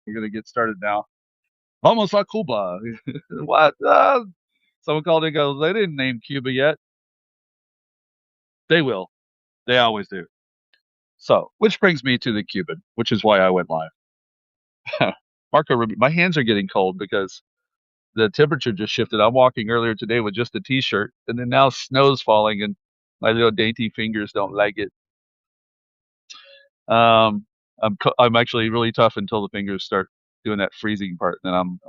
We're gonna get started now. Vamos a Cuba. What? Someone called in and goes, they didn't name Cuba yet. They will. They always do. So, which brings me to the Cuban, which is why I went live. Marco Rubio, my hands are getting cold because the temperature just shifted. I'm walking earlier today with just a t-shirt, and then now snow's falling, and my little dainty fingers don't like it. I'm actually really tough until the fingers start doing that freezing part. Then I'm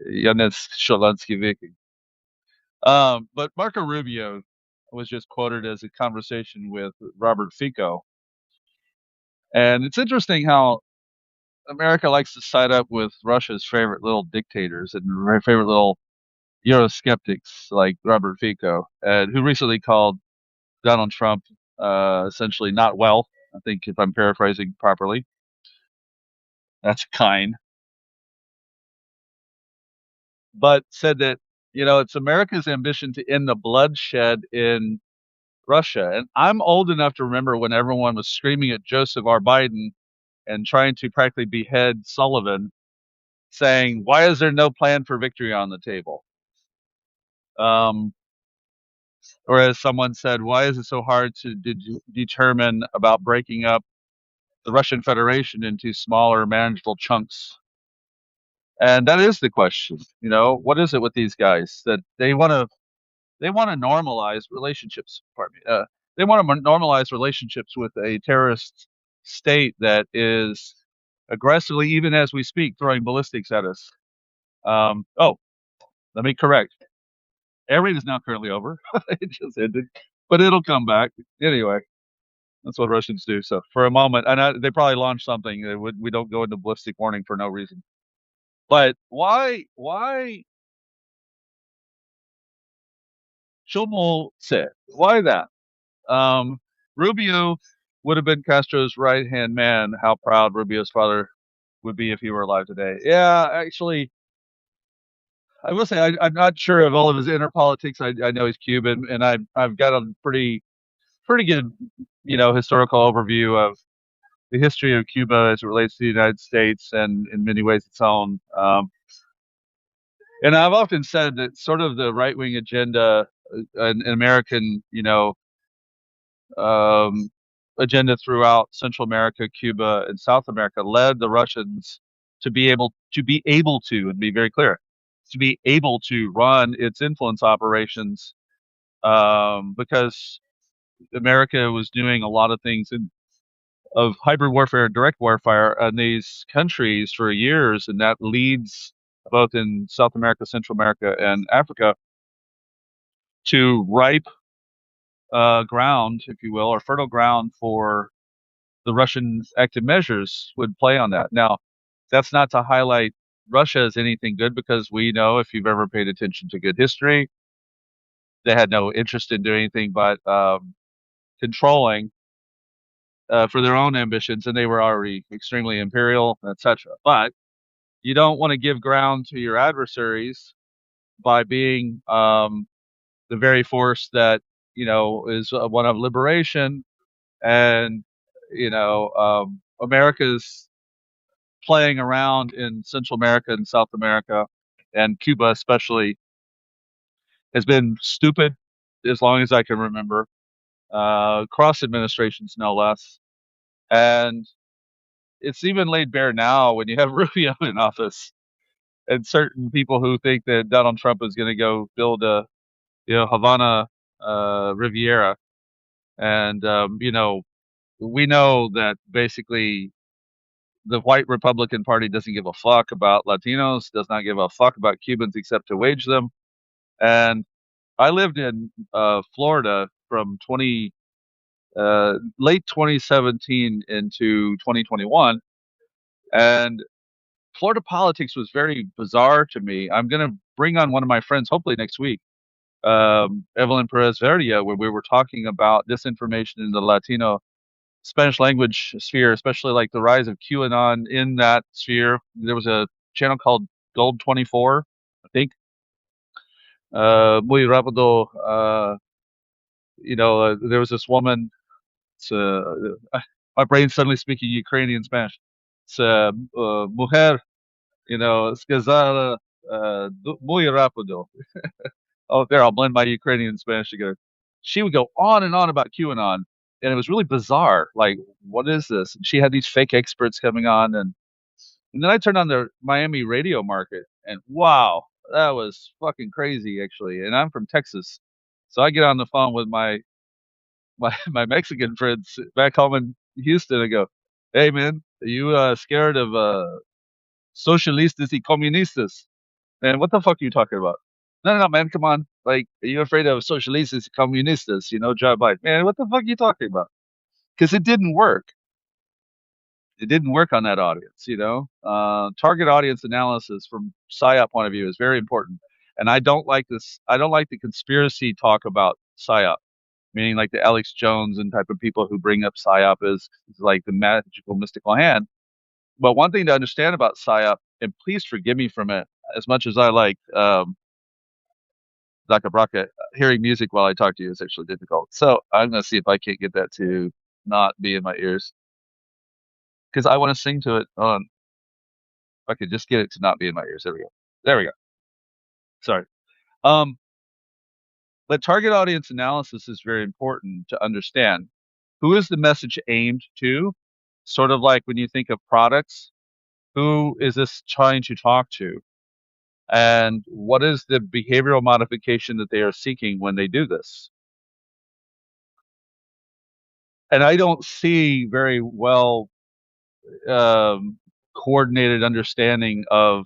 Janes Shalansky Viking. But Marco Rubio was just quoted as a conversation with Robert Fico, and it's interesting how America likes to side up with Russia's favorite little dictators and their favorite little Euroskeptics like Robert Fico, and who recently called Donald Trump essentially not well. I think if I'm paraphrasing properly, that's kind, but said that it's America's ambition to end the bloodshed in Russia. And I'm old enough to remember when everyone was screaming at Joseph R. Biden and trying to practically behead Sullivan, saying, "Why is there no plan for victory on the table?" Um, or as someone said, "Why is it so hard to determine about breaking up the Russian Federation into smaller, manageable chunks?" And that is the question. What is it with these guys that they want to normalize relationships? Pardon me. They want to normalize relationships with a terrorist state that is aggressively, even as we speak, throwing ballistics at us. Oh, let me correct. Air raid is now currently over. It just ended, but it'll come back anyway. That's what Russians do. So for a moment, and they probably launched something. We don't go into ballistic warning for no reason. But why? Why? Chomol said, why that? Um, Rubio would have been Castro's right hand man. How proud Rubio's father would be if he were alive today. Yeah, actually, I will say I'm not sure of all of his inner politics. I know he's Cuban, and I've got a pretty good historical overview of the history of Cuba as it relates to the United States, and in many ways its own. And I've often said that sort of the right wing agenda, an American, um, agenda throughout Central America, Cuba, and South America led the Russians to be able to, and be very clear, to be able to run its influence operations, because America was doing a lot of things of hybrid warfare and direct warfare in these countries for years, and that leads both in South America, Central America, and Africa to ripe ground, if you will, or fertile ground for the Russian active measures would play on that. Now, that's not to highlight Russia as anything good, because we know, if you've ever paid attention to good history, they had no interest in doing anything but controlling for their own ambitions, and they were already extremely imperial, etc. But you don't want to give ground to your adversaries by being the very force that is one of liberation, and America's playing around in Central America and South America, and Cuba especially, has been stupid as long as I can remember, cross administrations no less. And it's even laid bare now when you have Rubio in office, and certain people who think that Donald Trump is going to go build a Havana Riviera. And we know that basically the white Republican Party doesn't give a fuck about Latinos, does not give a fuck about Cubans except to wage them. And I lived in Florida from late 2017 into 2021, and Florida politics was very bizarre to me. I'm going to bring on one of my friends, hopefully next week, Evelyn Perez Verdia, where we were talking about disinformation in the Latino Spanish language sphere, especially like the rise of QAnon in that sphere. There was a channel called Gold 24, I think. Muy rápido. There was this woman. Uh, my brain's suddenly speaking Ukrainian Spanish. It's mujer, сказала muy rápido. Oh, there, I'll blend my Ukrainian and Spanish together. She would go on and on about QAnon, and it was really bizarre. Like, what is this? And she had these fake experts coming on, and then I turned on the Miami radio market, and wow, that was fucking crazy, actually. And I'm from Texas, so I get on the phone with my Mexican friends back home in Houston and go, "Hey, man, are you scared of socialistas y comunistas?" Man, what the fuck are you talking about? No, no, no, man, come on. Like, are you afraid of socialistas, comunistas, Joe Biden? Man, what the fuck are you talking about? Because it didn't work. It didn't work on that audience. Target audience analysis from PSYOP point of view is very important. And I don't like this. I don't like the conspiracy talk about PSYOP, meaning like the Alex Jones and type of people who bring up PSYOP as like the magical, mystical hand. But one thing to understand about PSYOP, and please forgive me from it, as much as I like Dr. Braca, hearing music while I talk to you is actually difficult. So I'm going to see if I can't get that to not be in my ears because I want to sing to it on. If I could just get it to not be in my ears. There we go. There we go. Sorry. Um, but target audience analysis is very important to understand. Who is the message aimed to? Sort of like when you think of products, who is this trying to talk to? And what is the behavioral modification that they are seeking when they do this? And I don't see very well um, coordinated understanding of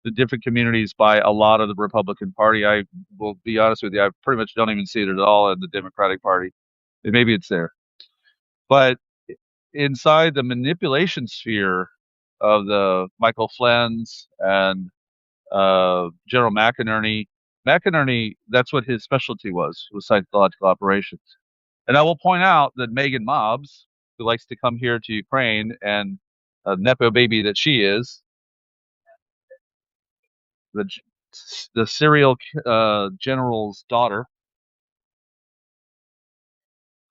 the different communities by a lot of the Republican Party. I will be honest with you, I pretty much don't even see it at all in the Democratic Party. Maybe it's there. But inside the manipulation sphere of the Michael Flynn's and General McInerney, that's what his specialty was psychological operations. And I will point out that Megan Mobbs, who likes to come here to Ukraine and a nepo baby that she is, the the serial general's daughter,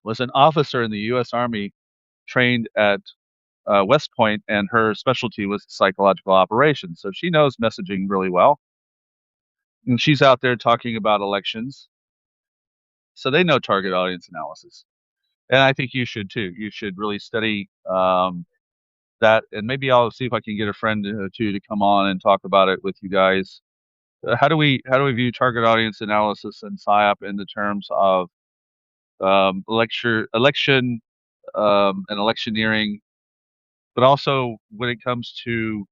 was an officer in the U.S. Army trained at West Point, and her specialty was psychological operations. So she knows messaging really well, and she's out there talking about elections. So they know target audience analysis, and I think you should too. You should really study that, and maybe I'll see if I can get a friend to come on and talk about it with you guys. How do we view target audience analysis and PSYOP in the terms of election and electioneering, but also when it comes to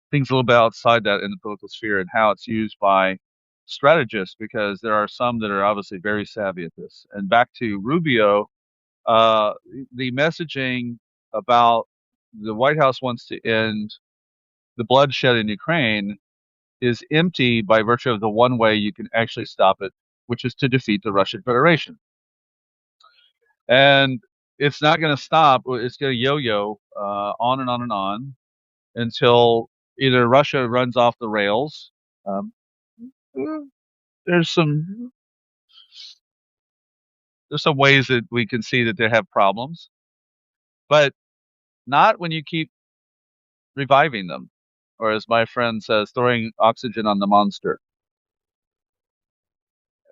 things a little bit outside that in the political sphere and how it's used by strategists, because there are some that are obviously very savvy at this. And back to Rubio, uh, the messaging about the White House wants to end the bloodshed in Ukraine is empty by virtue of the one way you can actually stop it, which is to defeat the Russian Federation. And it's not going to stop. It's going to yo-yo on and on and on until either Russia runs off the rails. Um, there's some ways that we can see that they have problems, but not when you keep reviving them, or as my friend says, throwing oxygen on the monster.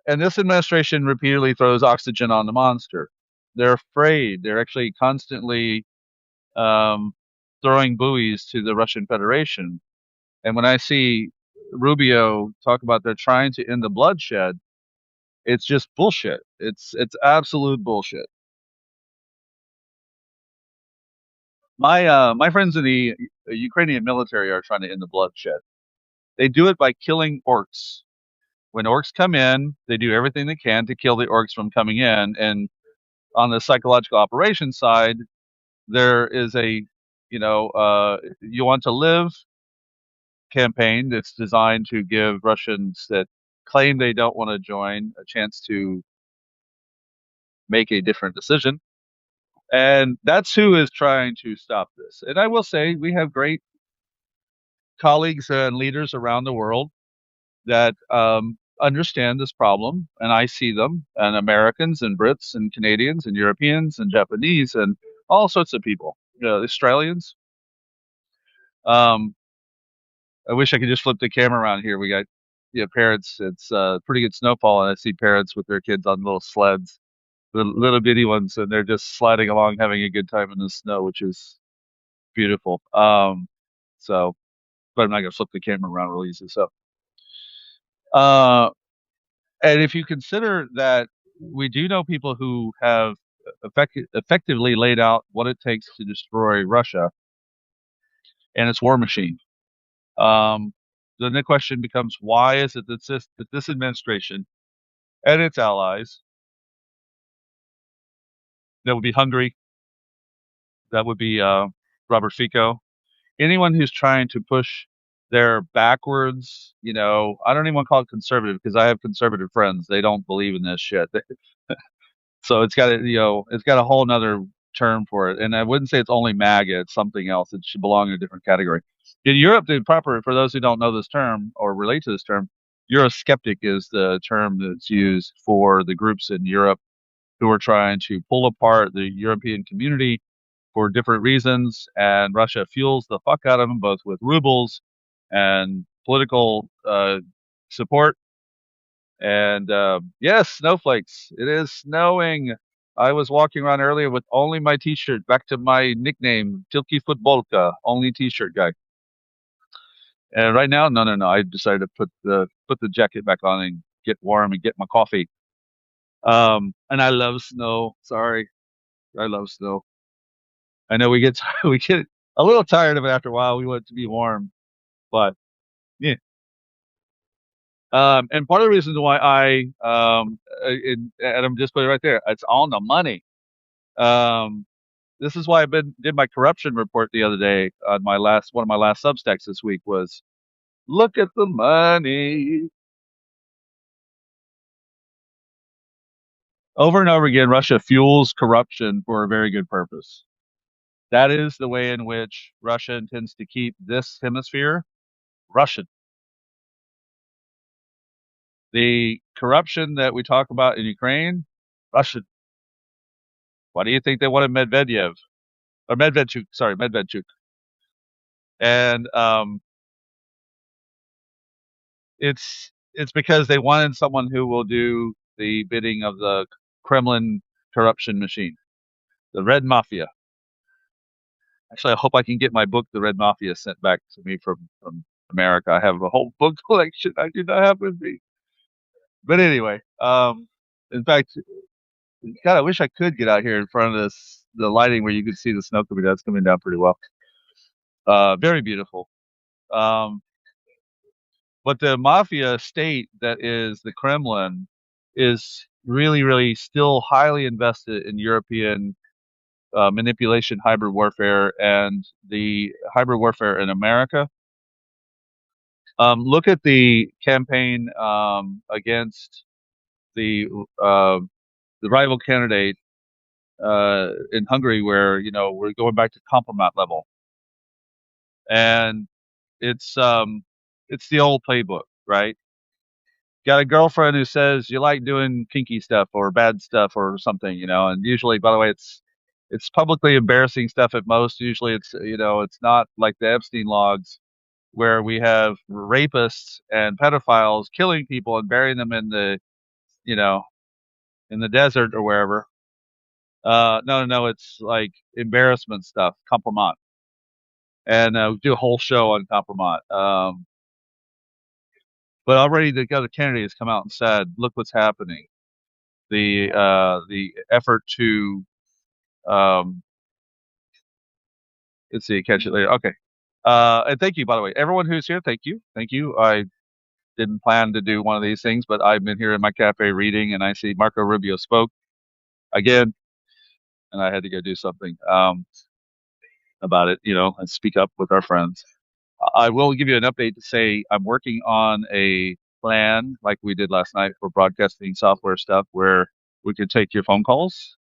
And this administration repeatedly throws oxygen on the monster. They're afraid. They're actually constantly um, throwing buoys to the Russian Federation. And when I see Rubio talk about they're trying to end the bloodshed, it's just bullshit. It's absolute bullshit. My friends in the Ukrainian military are trying to end the bloodshed. They do it by killing orcs. When orcs come in, they do everything they can to kill the orcs from coming in. And on the psychological operations side, there is a you want to live campaign that's designed to give Russians that claim they don't want to join a chance to make a different decision. And that's who is trying to stop this. And I will say we have great colleagues and leaders around the world that understand this problem, and I see them, and Americans and Brits and Canadians and Europeans and Japanese and all sorts of people, Australians. Um, I wish I could just flip the camera around here. We got parents. It's pretty good snowfall, and I see parents with their kids on little sleds, little bitty ones, and they're just sliding along, having a good time in the snow, which is beautiful. So, but I'm not gonna flip the camera around real easy. So, uh, and if you consider that we do know people who have effectively laid out what it takes to destroy Russia and its war machine, um, then the question becomes, why is it that this administration and its allies, that would be Hungary, that would be Robert Fico, anyone who's trying to push their backwards, I don't even want to call it conservative because I have conservative friends. They don't believe in this shit. So it's got a whole nother term for it. And I wouldn't say it's only MAGA. It's something else. It should belong in a different category. In Europe, for those who don't know this term or relate to this term, Euroskeptic is the term that's used for the groups in Europe who are trying to pull apart the European community for different reasons. And Russia fuels the fuck out of them, both with rubles and political support. And yes, snowflakes. It is snowing. I was walking around earlier with only my T-shirt. Back to my nickname, Tilky Futbolka, only T-shirt guy. And right now, no. I decided to put the jacket back on and get warm and get my coffee. And I love snow. Sorry, I love snow. I know we get we get a little tired of it after a while. We want it to be warm, but yeah. And part of the reasons why and I'm just put it right there. It's on the money. Um, this is why did my corruption report the other day on one of my last Substacks this week was look at the money. Over and over again, Russia fuels corruption for a very good purpose. That is the way in which Russia intends to keep this hemisphere Russian. The corruption that we talk about in Ukraine, Russian. Why do you think they wanted Medvedev or Medvedchuk? Sorry, Medvedchuk. And it's because they wanted someone who will do the bidding of the Kremlin corruption machine, the Red Mafia. Actually, I hope I can get my book, The Red Mafia, sent back to me from America. I have a whole book collection I do not have with me. But anyway, in fact, God, I wish I could get out here in front of the lighting where you could see the snow coming down. It's coming down pretty well. Very beautiful. Um, but the mafia state that is the Kremlin is really, really still highly invested in European manipulation, hybrid warfare, and the hybrid warfare in America. Look at the campaign against the uh, the rival candidate in Hungary, where we're going back to Kompromat level, and it's the old playbook, right? Got a girlfriend who says you like doing kinky stuff or bad stuff or something, and usually, by the way, it's publicly embarrassing stuff at most. Usually, it's not like the Epstein logs where we have rapists and pedophiles killing people and burying them in you know in the desert or wherever. No, it's like embarrassment stuff, Kompromat, and do a whole show on Kompromat. But already the other candidate has come out and said, "Look what's happening." The effort to um, let's see, catch it later. Okay. And thank you, by the way, everyone who's here. Thank you. I didn't plan to do one of these things, but I've been here in my cafe reading, and I see Marco Rubio spoke again, and I had to go do something about it, and speak up with our friends. I will give you an update to say I'm working on a plan like we did last night for broadcasting software stuff where we could take your phone calls,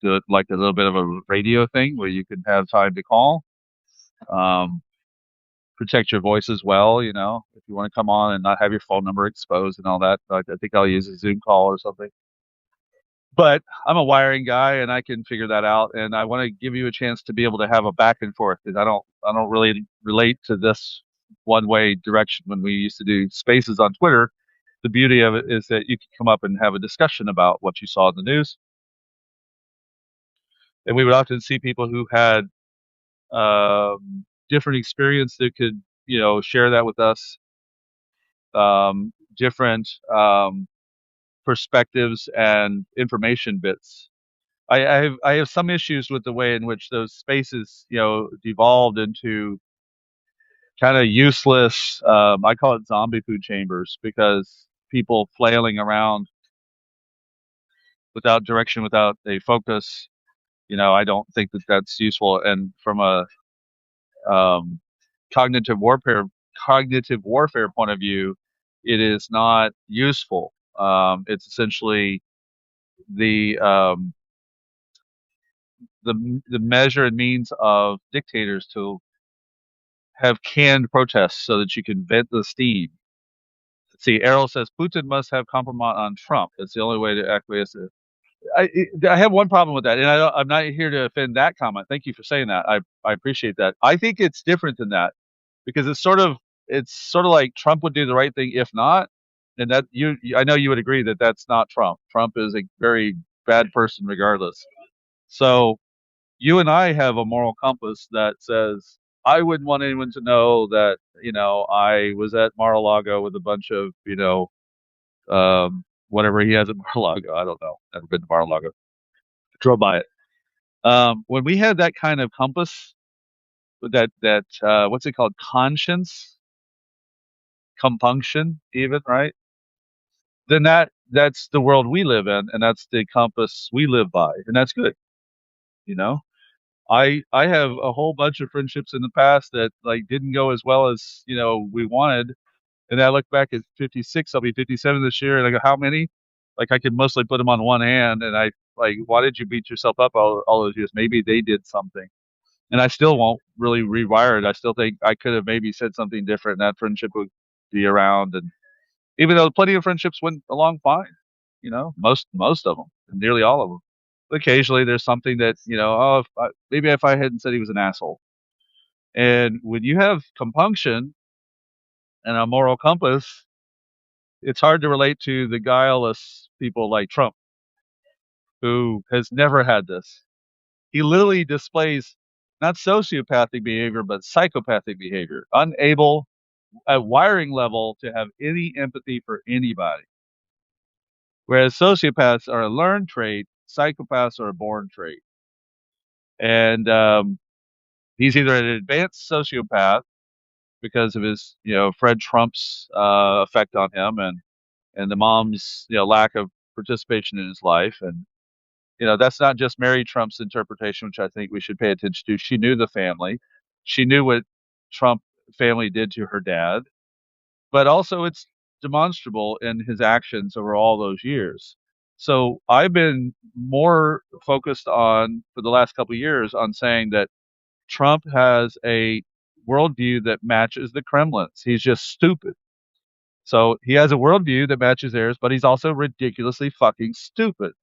do it like a little bit of a radio thing where you can have time to call. Um, Protect your voice as well, if you want to come on and not have your phone number exposed and all that. I think I'll use a Zoom call or something. But I'm a wiring guy and I can figure that out. And I want to give you a chance to be able to have a back and forth because I don't really relate to this one way direction when we used to do spaces on Twitter. The beauty of it is that you can come up and have a discussion about what you saw in the news. And we would often see people who had different experience that could, share that with us, different perspectives and information bits. I have some issues with the way in which those spaces, devolved into kind of useless. I call it zombie food chambers because people flailing around without direction, without a focus. I don't think that that's useful. And from a um, cognitive warfare cognitive warfare point of view, it is not useful. It's essentially the um, the measure and means of dictators to have canned protests so that you can vent the steam. See, Errol says Putin must have Kompromat on Trump. It's the only way to acquiesce. I have one problem with that, and I'm not here to offend that comment. Thank you for saying that. I appreciate that. I think it's different than that because it's sort of like Trump would do the right thing if not, and that I know you would agree that that's not Trump. Trump is a very bad person regardless. So you and I have a moral compass that says I wouldn't want anyone to know that I was at Mar-a-Lago with a bunch of whatever he has at Mar-a-Lago. I don't know. Never been to Mar-a-Lago. Drove by it. When we had that kind of compass, that what's it called? Conscience, compunction, even, right? Then that's the world we live in, and that's the compass we live by, and that's good. You know, I have a whole bunch of friendships in the past that like didn't go as well as we wanted, and I look back at 56. I'll be 57 this year, and I go, how many? Like I could mostly put them on one hand, and I like, why did you beat yourself up all those years? Maybe they did something, and I still won't really rewire it. I still think I could have maybe said something different, and that friendship would be around. And even though plenty of friendships went along fine, most of them, nearly all of them. Occasionally, there's something that oh, maybe if I hadn't said he was an asshole. And when you have compunction and a moral compass, it's hard to relate to the guileless people like Trump, who has never had this. He literally displays not sociopathic behavior, but psychopathic behavior, unable at wiring level to have any empathy for anybody. Whereas sociopaths are a learned trait, psychopaths are a born trait. And he's either an advanced sociopath because of his, Fred Trump's effect on him, and the mom's, lack of participation in his life, and that's not just Mary Trump's interpretation, which I think we should pay attention to. She knew the family. She knew what Trump family did to her dad, but also it's demonstrable in his actions over all those years. So I've been more focused on, for the last couple of years, on saying that Trump has a worldview that matches the Kremlin's. He's just stupid. So he has a worldview that matches theirs, but he's also ridiculously fucking stupid.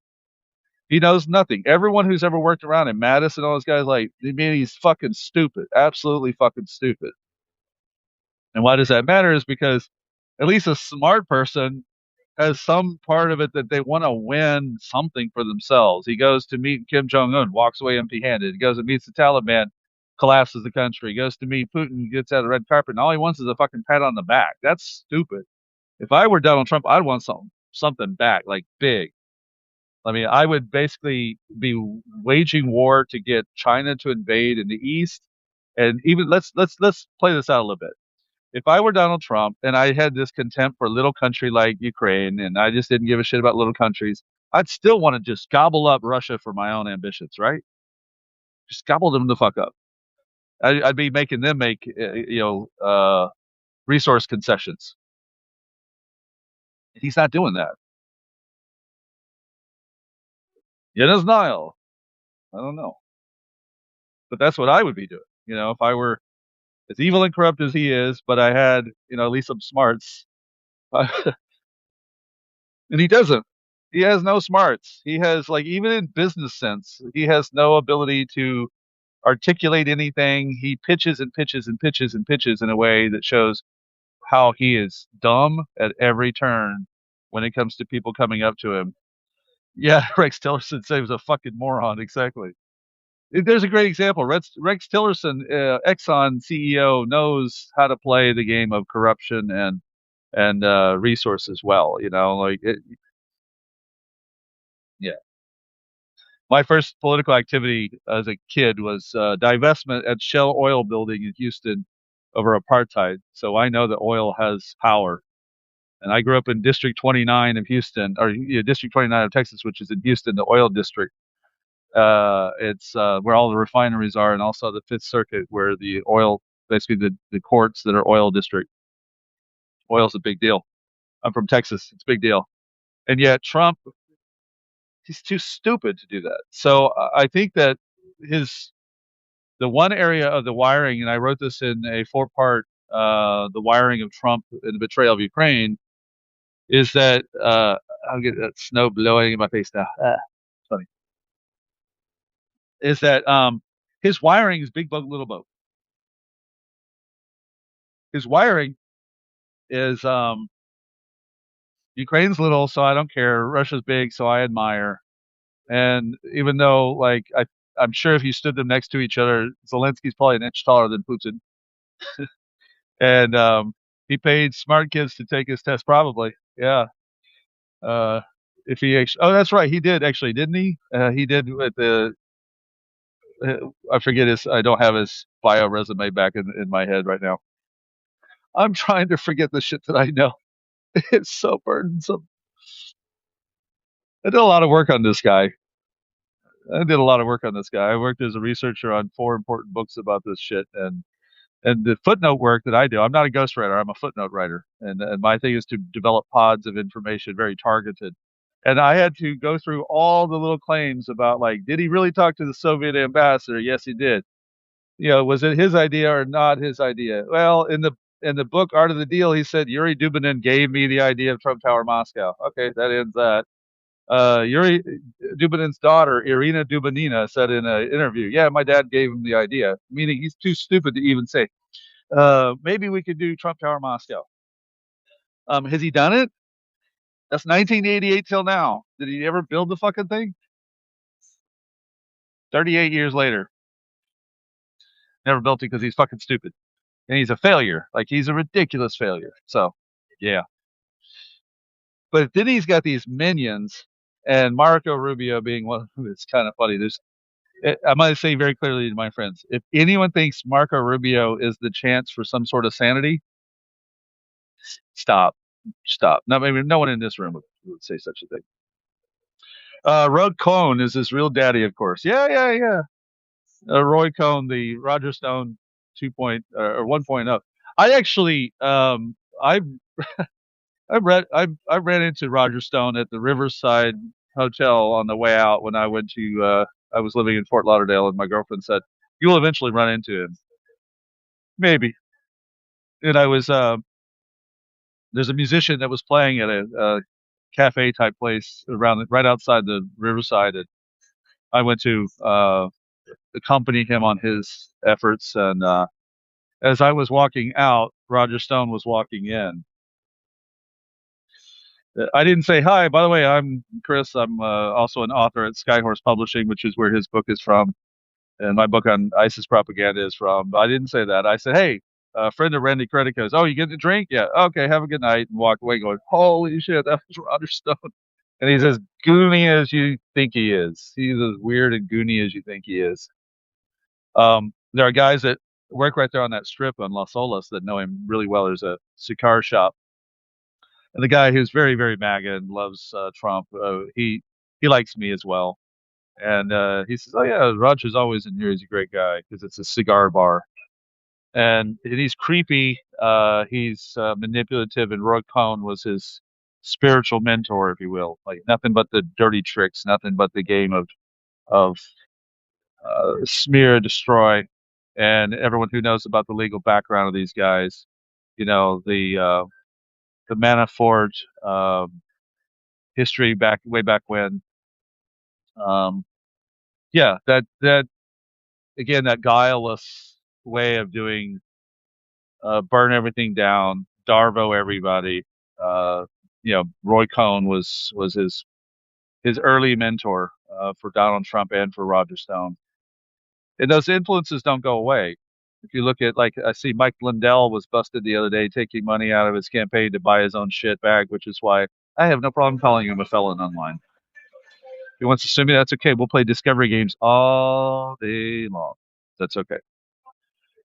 He knows nothing. Everyone who's ever worked around him, Mattis and all those guys, like, I mean, he's fucking stupid. Absolutely fucking stupid. And why does that matter is because at least a smart person has some part of it that they want to win something for themselves. He goes to meet Kim Jong-un, walks away empty-handed. He goes and meets the Taliban, collapses the country. He goes to meet Putin, gets out of the red carpet, and all he wants is a fucking pat on the back. That's stupid. If I were Donald Trump, I'd want something back, like big. I mean, I would basically be waging war to get China to invade in the East, and even let's play this out a little bit. If I were Donald Trump and I had this contempt for a little country like Ukraine, and I just didn't give a shit about little countries, I'd still want to just gobble up Russia for my own ambitions, right? Just gobble them the fuck up. I'd be making them make resource concessions. He's not doing that. Не знаю. I don't know. But that's what I would be doing. If I were as evil and corrupt as he is, but I had, at least some smarts. And he doesn't. He has no smarts. He has, like, even in business sense, he has no ability to articulate anything. He pitches and pitches and pitches and pitches in a way that shows how he is dumb at every turn when it comes to people coming up to him. Yeah, Rex Tillerson said he was a fucking moron. Exactly. There's a great example. Rex Tillerson, Exxon CEO, knows how to play the game of corruption and resources well. You know, like yeah. My first political activity as a kid was divestment at Shell Oil Building in Houston over apartheid. So I know that oil has power. And I grew up in District 29 of Houston, or District 29 of Texas, which is in Houston, the oil district. It's where all the refineries are, and also the Fifth Circuit, where the oil, basically the courts that are oil district. Oil's a big deal. I'm from Texas; it's a big deal. And yet Trump, he's too stupid to do that. So I think that his the one area of the wiring, and I wrote this in a four-part, the wiring of Trump and the betrayal of Ukraine, is that I'll get that snow blowing in my face now. Funny. Is that his wiring is big boat, little boat. His wiring is Ukraine's little, so I don't care. Russia's big, so I admire. And even though, like, I'm sure if you stood them next to each other, Zelensky's probably an inch taller than Putin. And he paid smart kids to take his test, probably. Yeah. Uh, if he actually, oh, that's right, he did actually, didn't he? He did with the, I forget his, I don't have his bio resume back in my head right now. I'm trying to forget the shit that I know. It's so burdensome. I did a lot of work on this guy. I did a lot of work on this guy. I worked as a researcher on 4 important books about this shit, and the footnote work that I do. I'm not a ghostwriter. I'm a footnote writer, and my thing is to develop pods of information, very targeted. And I had to go through all the little claims about, like, did he really talk to the Soviet ambassador? Yes, he did. You know, was it his idea or not his idea? Well, in the book Art of the Deal, he said Yuri Dubinin gave me the idea of Trump Tower Moscow. Okay, that ends that. Yuri Dubinin's daughter, Irina Dubinina, said in an interview, yeah, my dad gave him the idea, meaning he's too stupid to even say, maybe we could do Trump Tower Moscow. Has he done it? That's 1988 till now. Did he ever build the fucking thing? 38 years later. Never built it because he's fucking stupid. And he's a failure. Like, he's a ridiculous failure. So, yeah. But then he's got these minions, and Marco Rubio being one. It's kind of funny. I'm going to say very clearly to my friends, if anyone thinks Marco Rubio is the chance for some sort of sanity, stop. Stop. No, maybe no one in this room would say such a thing. Roy Cohn is his real daddy, of course. Yeah, yeah, yeah. Roy Cohn, the Roger Stone 2.0 or 1.0. I actually, I ran into Roger Stone at the Riverside Hotel on the way out when I went to I was living in Fort Lauderdale, and my girlfriend said, "You will eventually run into him." Maybe. And I was there's a musician that was playing at a cafe type place around right outside the Riverside, and I went to accompany him on his efforts. And as I was walking out, Roger Stone was walking in. I didn't say hi. By the way, I'm Chris. I'm also an author at Skyhorse Publishing, which is where his book is from, and my book on ISIS propaganda is from. But I didn't say that. I said, "Hey, a friend of Randy Credico's. Oh, you getting a drink? Yeah. Okay. Have a good night." And walk away, going, "Holy shit, that was Roger Stone." And he's as goony as you think he is. He's as weird and goony as you think he is. There are guys that work right there on that strip on Las Olas that know him really well. There's a cigar shop, and the guy who's very, very MAGA and loves Trump, he likes me as well. And he says, "Oh yeah, Roger's always in here. He's a great guy because it's a cigar bar." And he's creepy. He's manipulative, and Roy Cohn was his spiritual mentor, if you will. Like, nothing but the dirty tricks, nothing but the game of smear, destroy. And everyone who knows about the legal background of these guys, you know, the Manafort history way back when. Um, yeah, that again, that guileless way of doing, burn everything down, Darvo everybody. Uh, Roy Cohn was his early mentor for Donald Trump and for Roger Stone. And those influences don't go away. If you look at, like, I see Mike Lindell was busted the other day taking money out of his campaign to buy his own shit bag, which is why I have no problem calling him a felon online. If he wants to sue me, that's okay. We'll play discovery games all day long. That's okay.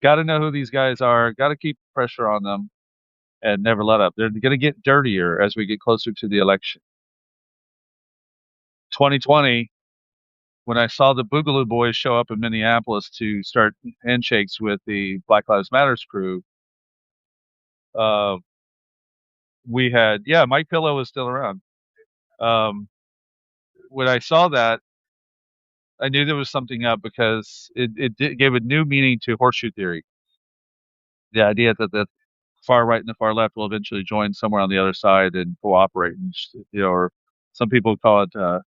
Got to know who these guys are. Got to keep pressure on them and never let up. They're going to get dirtier as we get closer to the election. 2020, when I saw the Boogaloo Boys show up in Minneapolis to start handshakes with the Black Lives Matters crew, uh, we had, yeah, Mike Pillow was still around. When I saw that, I knew there was something up because it gave a new meaning to horseshoe theory. The idea that the far right and the far left will eventually join somewhere on the other side and cooperate, and or some people call it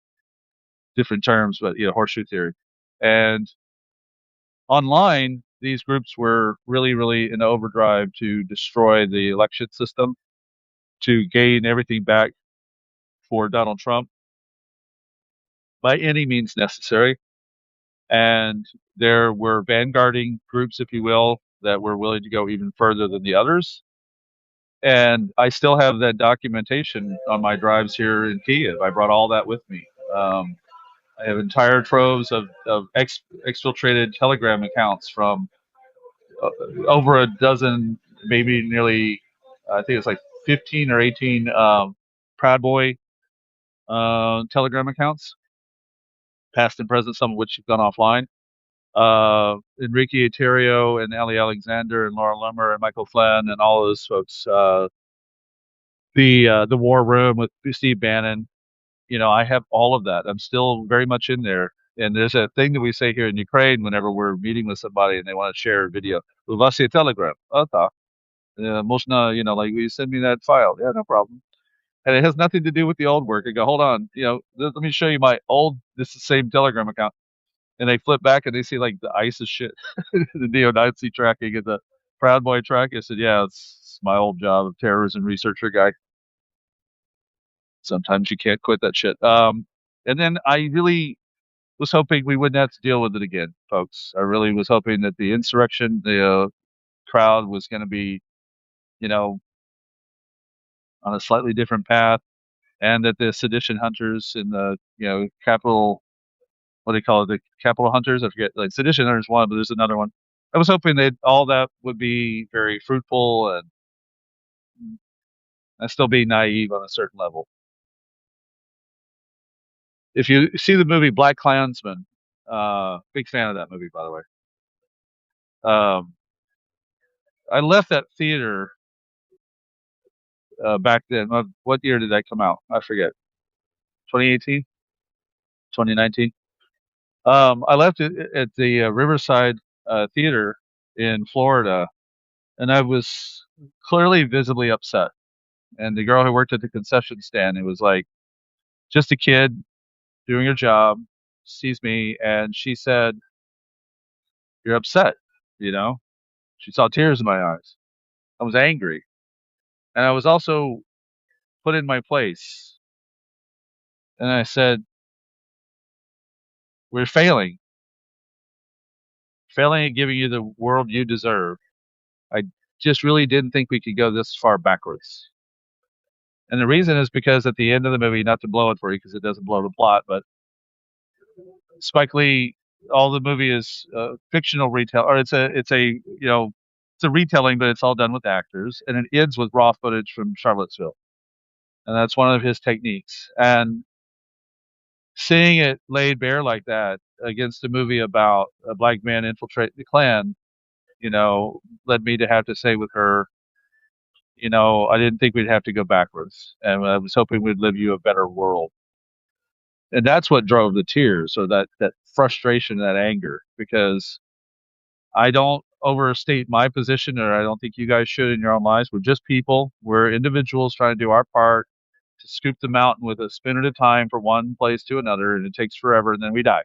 different terms, but horseshoe theory. And online, these groups were really, really in overdrive to destroy the election system, to gain everything back for Donald Trump by any means necessary. And there were vanguarding groups, if you will, that were willing to go even further than the others. And I still have that documentation on my drives here in Kyiv. I brought all that with me. I have entire troves of exfiltrated Telegram accounts from over a dozen, maybe nearly, I think it's like 15 or 18 Proud Boy Telegram accounts, past and present, some of which have gone offline. Enrique Eterio and Ali Alexander and Laura Lummer and Michael Flynn and all those folks. The War Room with Steve Bannon. I have all of that. I'm still very much in there. And there's a thing that we say here in Ukraine whenever we're meeting with somebody and they want to share a video. У вас є Telegram. Oh, так. Можно, like, will you send me that file? Yeah, no problem. And it has nothing to do with the old work. I go, hold on, let me show you my old, this is the same Telegram account. And they flip back and they see like the ISIS shit, the neo-Nazi tracking and the Proud Boy track. I said, yeah, it's my old job of terrorism researcher guy. Sometimes you can't quit that shit. And then I really was hoping we wouldn't have to deal with it again, folks. I really was hoping that the insurrection, the crowd was going to be, on a slightly different path, and that the sedition hunters and the, capital, what do they call it, the capital hunters? I forget, like sedition hunters one, but there's another one. I was hoping that all that would be very fruitful, and I still be naive on a certain level. If you see the movie BlacKkKlansman, big fan of that movie, by the way. I left that theater back then. What year did that come out? I forget. 2018, 2019. I left it at the Riverside Theater in Florida, and I was clearly visibly upset. And the girl who worked at the concession stand, it was like just a kid doing her job, sees me, and she said, "You're upset," you know. She saw tears in my eyes. I was angry, and I was also put in my place. And I said, "We're failing at giving you the world you deserve. I just really didn't think we could go this far backwards." And the reason is because at the end of the movie, not to blow it for you because it doesn't blow the plot, but Spike Lee, all the movie is fictional retell, or it's a retelling, but it's all done with actors, and it ends with raw footage from Charlottesville, and that's one of his techniques. And seeing it laid bare like that against a movie about a black man infiltrating the Klan, led me to have to say with her, I didn't think we'd have to go backwards, and I was hoping we'd live you a better world. And that's what drove the tears, or that frustration, that anger, because I don't overstate my position, or I don't think you guys should in your own lives. We're just people. We're individuals trying to do our part to scoop the mountain with a spin at a time from one place to another, and it takes forever, and then we die.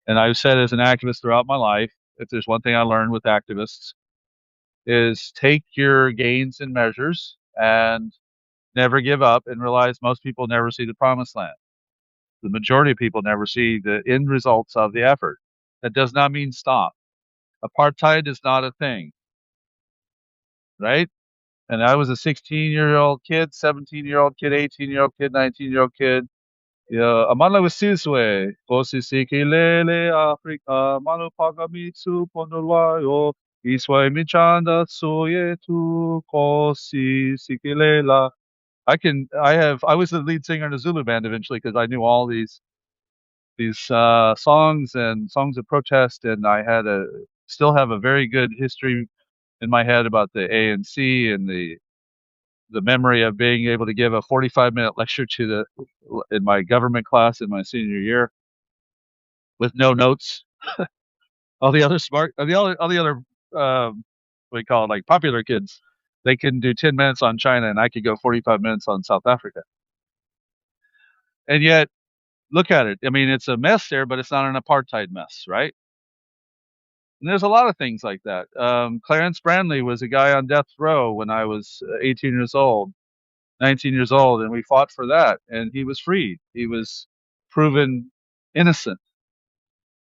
And I've said as an activist throughout my life, if there's one thing I learned with activists, is take your gains and measures and never give up, and realize most people never see the promised land. The majority of people never see the end results of the effort. That does not mean stop. Apartheid is not a thing, right? And I was a 16-year-old kid, 17-year-old kid, 18-year-old kid, 19-year-old kid. Yeah, amala wisiswe, kosisikilele Afrika, manupagamitsu ponolwayo, iswe michanda soye tu kosisikilela. I was the lead singer in a Zulu band eventually because I knew all these songs and songs of protest, and I still have a very good history in my head about the ANC and the memory of being able to give a 45-minute lecture in my government class in my senior year with no notes. All the other all the other what do you call it, like popular kids, they can do 10 minutes on China, and I could go 45 minutes on South Africa. And yet, look at it. I mean, it's a mess there, but it's not an apartheid mess, right? And there's a lot of things like that. Clarence Brandley was a guy on death row when I was 18 years old, 19 years old, and we fought for that, and he was freed. He was proven innocent,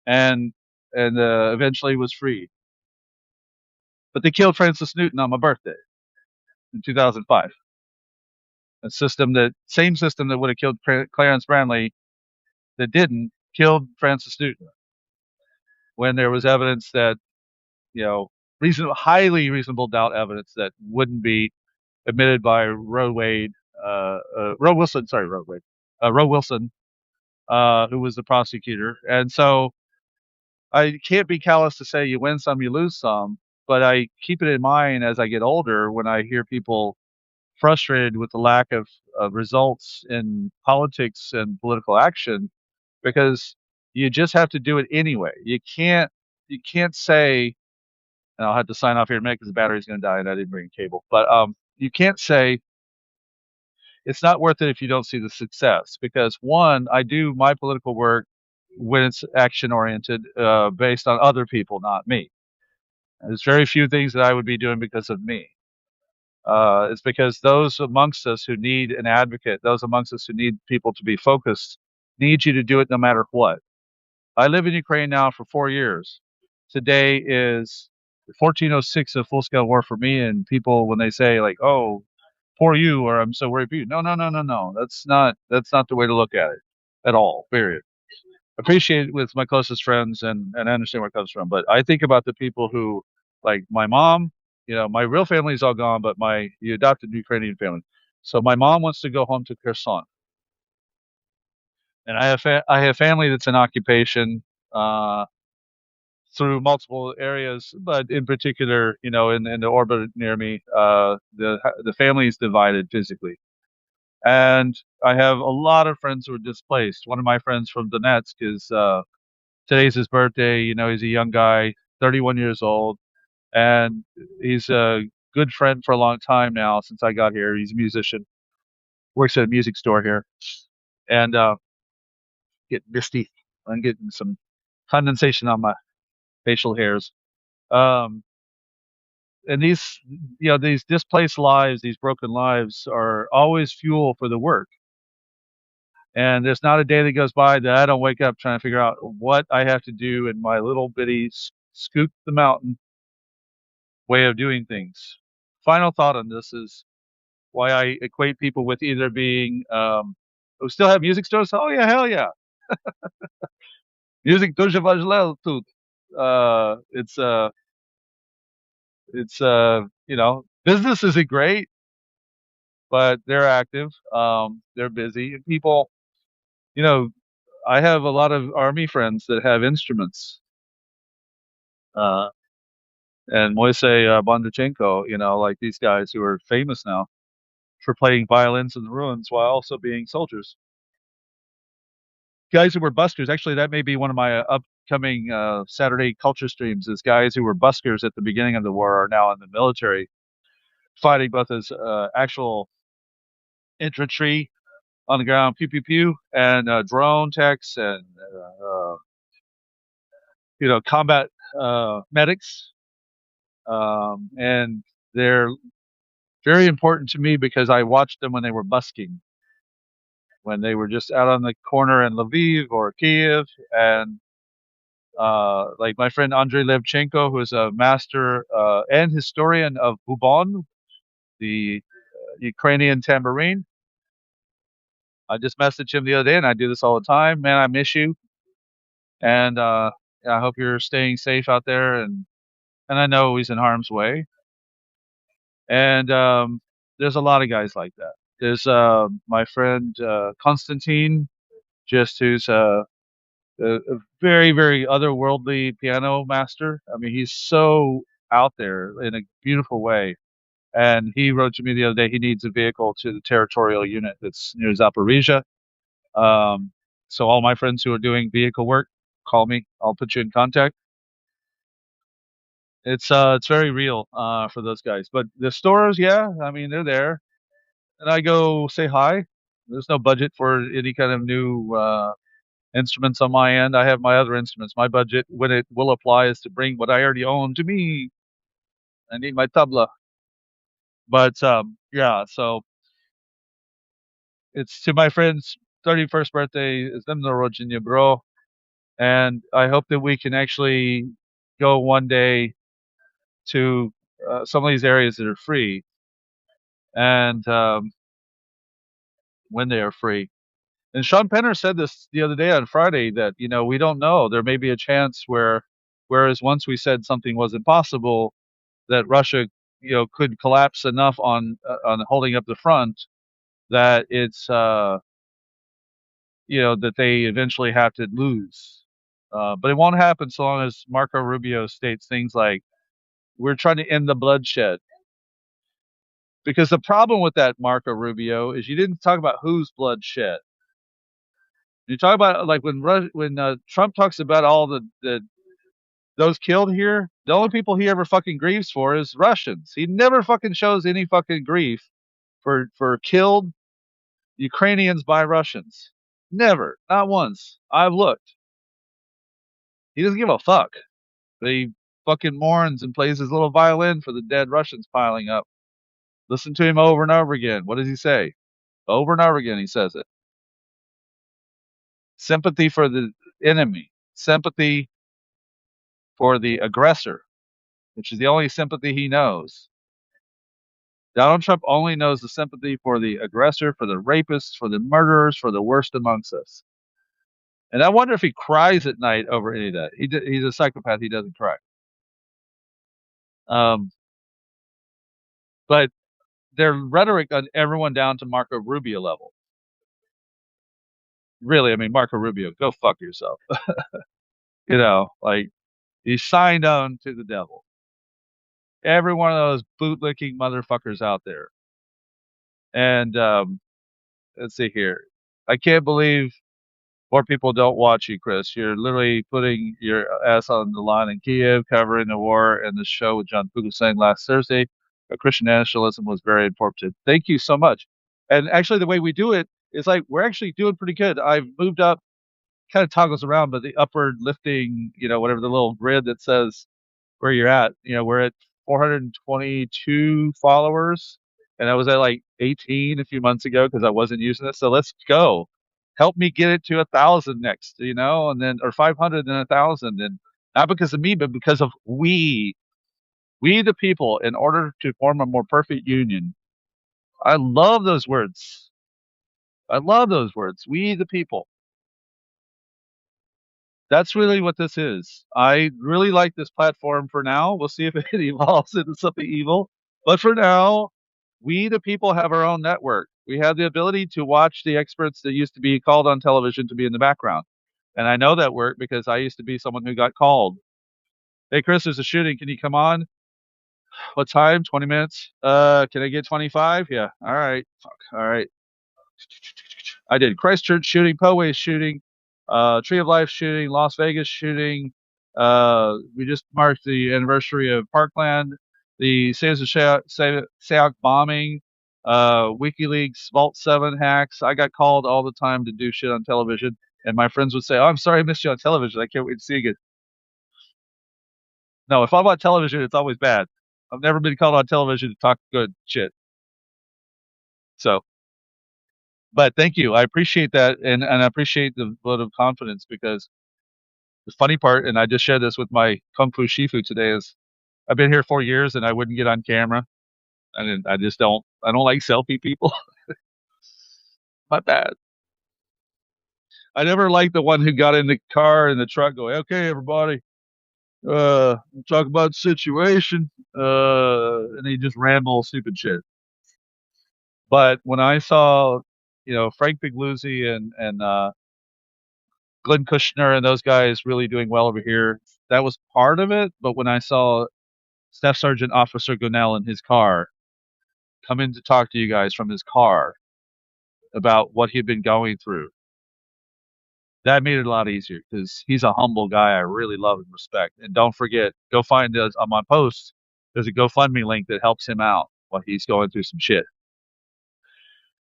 and eventually was freed. But they killed Francis Newton on my birthday in 2005. Same system that would have killed Clarence Brandley, that didn't, killed Francis Newton when there was evidence that, highly reasonable doubt evidence that wouldn't be admitted by Roe Wilson, who was the prosecutor. And so I can't be callous to say you win some, you lose some, but I keep it in mind as I get older when I hear people frustrated with the lack of results in politics and political action, because you just have to do it anyway. You can't say, and I'll have to sign off here in a minute because the battery's going to die and I didn't bring a cable, but you can't say it's not worth it if you don't see the success, because one, I do my political work when it's action oriented, based on other people, not me. There's very few things that I would be doing because of me. It's because those amongst us who need an advocate, those amongst us who need people to be focused, need you to do it no matter what. I live in Ukraine now for 4 years. Today is 1406 of full-scale war for me, and people, when they say like, "Oh, poor you," or "I'm so worried for you," no, no, no, no, no. That's not the way to look at it at all. Period. Appreciate it with my closest friends, and I understand where it comes from. But I think about the people who, like my mom. My real family is all gone, but my adopted Ukrainian family. So my mom wants to go home to Kherson, and I have family that's in occupation uh, through multiple areas, but in particular, in the orbit near me, the family is divided physically. And I have a lot of friends who are displaced. One of my friends from Donetsk is today's his birthday. He's a young guy, 31 years old, and he's a good friend for a long time now since I got here. He's a musician, works at a music store here, and getting misty. I'm getting some condensation on my facial hairs. Um, and these displaced lives, these broken lives, are always fuel for the work. And there's not a day that goes by that I don't wake up trying to figure out what I have to do in my little bitty scoop the mountain way of doing things. Final thought on this is why I equate people with either being who still have music stores. Oh yeah, hell yeah, music дуже важливо тут. It's business isn't great, but they're active. They're busy. And people, you know, I have a lot of army friends that have instruments. Uh, and Moise Bondarchenko, like these guys who are famous now for playing violins in the ruins while also being soldiers. Guys who were buskers. Actually, that may be one of my upcoming Saturday culture streams. Is guys who were buskers at the beginning of the war are now in the military, fighting both as actual infantry on the ground, pew pew pew, and drone techs and combat medics, and they're very important to me because I watched them when they were busking, when they were just out on the corner in Lviv or Kyiv, and like my friend Andrei Levchenko, who is a master and historian of bubon, the Ukrainian tambourine. I just messaged him the other day, and I do this all the time. Man, I miss you, and I hope you're staying safe out there. And I know he's in harm's way. And there's a lot of guys like that. There's my friend Konstantin, just who's a very, very otherworldly piano master. I mean, he's so out there in a beautiful way. And he wrote to me the other day he needs a vehicle to the territorial unit that's near Zaporizhia. Um, so all my friends who are doing vehicle work, call me. I'll put you in contact. It's very real for those guys. But the stores, yeah, I mean they're there, and I go say hi. There's no budget for any kind of new instruments on my end. I have my other instruments. My budget, when it will apply, is to bring what I already own to me. I need my tabla. But yeah, so it's to my friend's 31st birthday. It's them Narodzenia, bro. And I hope that we can actually go one day to some of these areas that are free, and when they are free. And Sean Penner said this the other day on Friday that we don't know. There may be a chance whereas once we said something was impossible, that Russia could collapse enough on holding up the front that it's that they eventually have to lose. But it won't happen so long as Marco Rubio states things like, we're trying to end the bloodshed. Because the problem with that, Marco Rubio, is you didn't talk about whose bloodshed. You talk about, like, when Trump talks about all the those killed here, the only people he ever fucking grieves for is Russians. He never fucking shows any fucking grief for killed Ukrainians by Russians. Never. Not once. I've looked. He doesn't give a fuck. He fucking mourns and plays his little violin for the dead Russians piling up. Listen to him over and over again. What does he say? Over and over again he says it. Sympathy for the enemy. Sympathy for the aggressor, which is the only sympathy he knows. Donald Trump only knows the sympathy for the aggressor, for the rapists, for the murderers, for the worst amongst us. And I wonder if he cries at night over any of that. He's a psychopath. He doesn't cry. Um, but their rhetoric on everyone down to Marco Rubio level. Really, I mean, Marco Rubio, go fuck yourself. Like, he signed on to the devil. Every one of those bootlicking motherfuckers out there. And let's see here. I can't believe more people don't watch you, Chris. You're literally putting your ass on the line in Kiev, covering the war, and the show with John Fugelsang last Thursday. Christian nationalism was very informative. Thank you so much. And actually, the way we do it is like we're actually doing pretty good. I've moved up, kind of toggles around, but the upward lifting, whatever the little grid that says where you're at, we're at 422 followers, and I was at like 18 a few months ago because I wasn't using it. So let's go. Help me get it to 1,000 next, and then, or 500 and 1,000, and not because of me, but because of we the people, in order to form a more perfect union. I love those words. I love those words. We the people. That's really what this is. I really like this platform for now. We'll see if it evolves into something evil. But for now, we the people have our own network. We have the ability to watch the experts that used to be called on television to be in the background. And I know that work because I used to be someone who got called. Hey, Chris, there's a shooting. Can you come on? What time? 20 minutes? Can I get 25? Yeah. All right. Fuck. All right. I did Christchurch shooting, Poway shooting, Tree of Life shooting, Las Vegas shooting. We just marked the anniversary of Parkland, the Sayok bombing, WikiLeaks, Vault 7 hacks. I got called all the time to do shit on television, and my friends would say, "Oh, I'm sorry I missed you on television. I can't wait to see you again." No, if I'm on television, it's always bad. I've never been called on television to talk good shit. So, but thank you. I appreciate that, and I appreciate the vote of confidence because the funny part, and I just shared this with my Kung Fu Shifu today, is I've been here 4 years and I wouldn't get on camera. I just don't. I don't like selfie people. My bad. I never liked the one who got in the car in the truck going, okay, everybody, talk about the situation. And he just ramble stupid shit. But when I saw, Frank Bigluzzi and Glenn Kushner and those guys really doing well over here, that was part of it. But when I saw Staff Sergeant Officer Gonell in his car come in to talk to you guys from his car about what he'd been going through, that made it a lot easier because he's a humble guy I really love and respect. And don't forget, go find us on my post. There's a GoFundMe link that helps him out while he's going through some shit.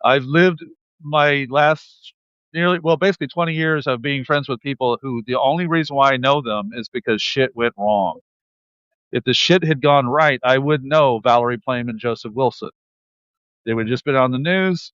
I've lived my last basically 20 years of being friends with people who the only reason why I know them is because shit went wrong. If the shit had gone right, I would know Valerie Plame and Joseph Wilson. They would have just been on the news.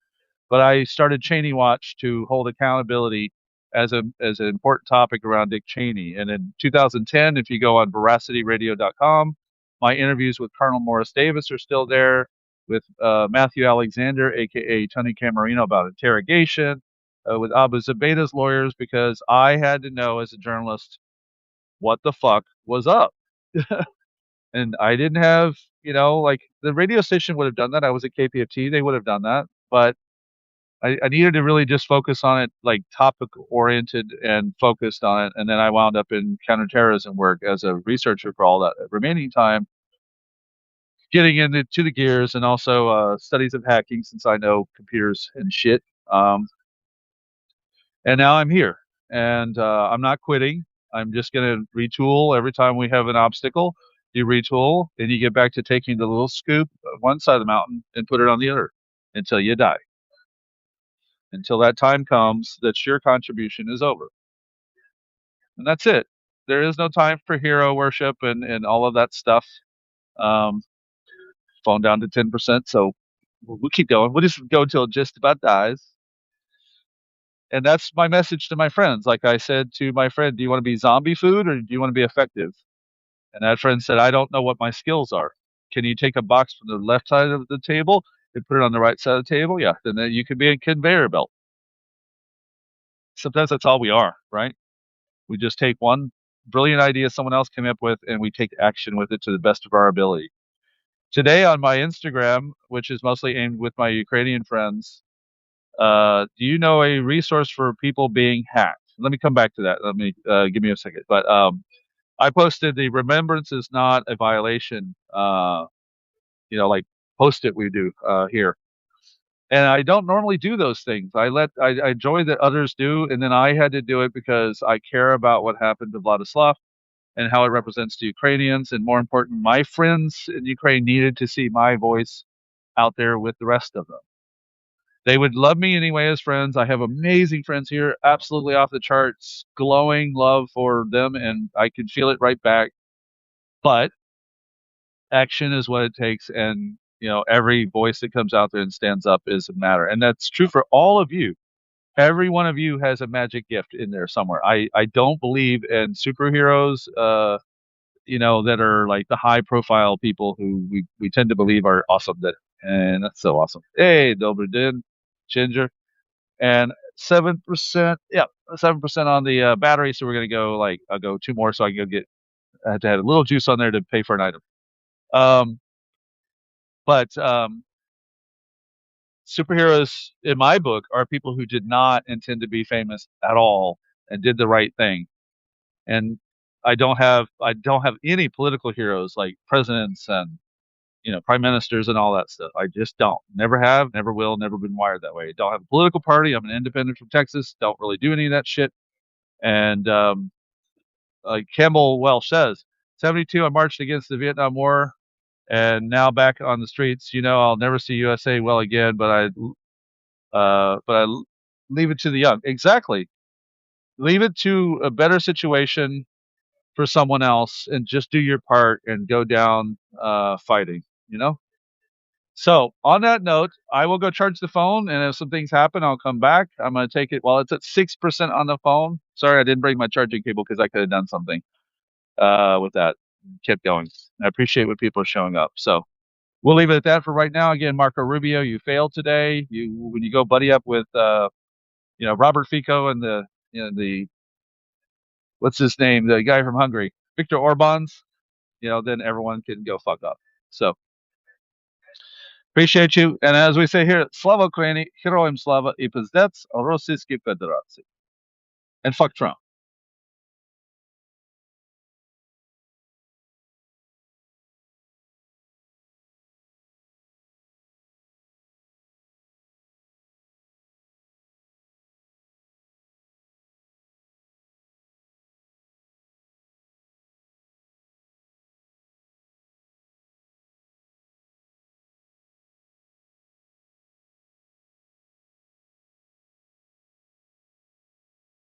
But I started Cheney Watch to hold accountability as an important topic around Dick Cheney. And in 2010, if you go on veracityradio.com, my interviews with Colonel Morris Davis are still there, with Matthew Alexander, aka Tony Camarino, about interrogation, with Abu Zubaydah's lawyers, because I had to know as a journalist what the fuck was up. And I didn't have, like the radio station would have done that. I was at KPFT, they would have done that. But I needed to really just focus on it, like topic oriented and focused on it. And then I wound up in counterterrorism work as a researcher for all that remaining time, getting into the gears and also studies of hacking since I know computers and shit. Um, and now I'm here and I'm not quitting. I'm just going to retool every time we have an obstacle. You retool and you get back to taking the little scoop of one side of the mountain and put it on the other until you die. Until that time comes that your contribution is over. And that's it. There is no time for hero worship and all of that stuff. Um, Phone down to 10%. So we'll keep going. We'll just go until it just about dies. And that's my message to my friends. Like I said to my friend, do you want to be zombie food or do you want to be effective? And that friend said, I don't know what my skills are. Can you take a box from the left side of the table and put it on the right side of the table? Yeah. Then you could be a conveyor belt. Sometimes that's all we are, right? We just take one brilliant idea someone else came up with and we take action with it to the best of our ability. Today on my Instagram, which is mostly aimed with my Ukrainian friends, do you know a resource for people being hacked? Let me come back to that. Let me give me a second. But I posted the remembrance is not a violation, like post it we do here. And I don't normally do those things. I enjoy that others do, and then I had to do it because I care about what happened to Vladislav and how it represents the Ukrainians. And more important, my friends in Ukraine needed to see my voice out there with the rest of them. They would love me anyway as friends. I have amazing friends here, absolutely off the charts, glowing love for them, and I can feel it right back. But action is what it takes, and every voice that comes out there and stands up is a matter. And that's true for all of you. Every one of you has a magic gift in there somewhere. I don't believe in superheroes, that are like the high profile people who we tend to believe are awesome. And that's so awesome. Hey, Dobrodin, Ginger, and 7%. Yeah, 7% on the battery. So we're gonna go I'll go two more so I can go get. I had to add a little juice on there to pay for an item. But superheroes in my book are people who did not intend to be famous at all and did the right thing. And I don't have any political heroes like presidents and prime ministers and all that stuff. I just don't. Never have, never will, never been wired that way. Don't have a political party. I'm an independent from Texas. Don't really do any of that shit. And like Campbell Welsh says, 72, I marched against the Vietnam War, and now back on the streets. I'll never see USA well again, but I leave it to the young. Exactly. Leave it to a better situation for someone else and just do your part and go down fighting, you know? So, on that note, I will go charge the phone, and if some things happen, I'll come back. I'm going to take it while it's at 6% on the phone. Sorry, I didn't bring my charging cable because I could have done something with that. Kept going. I appreciate when people are showing up. So, we'll leave it at that for right now. Again, Marco Rubio, you failed today. When you go buddy up with Robert Fico and the what's his name, the guy from Hungary, Viktor Orban's, then everyone can go fuck up. So appreciate you. And as we say here, Slava Ukraini, Heroim Slava, и пиздец Російській Федерації. And fuck Trump.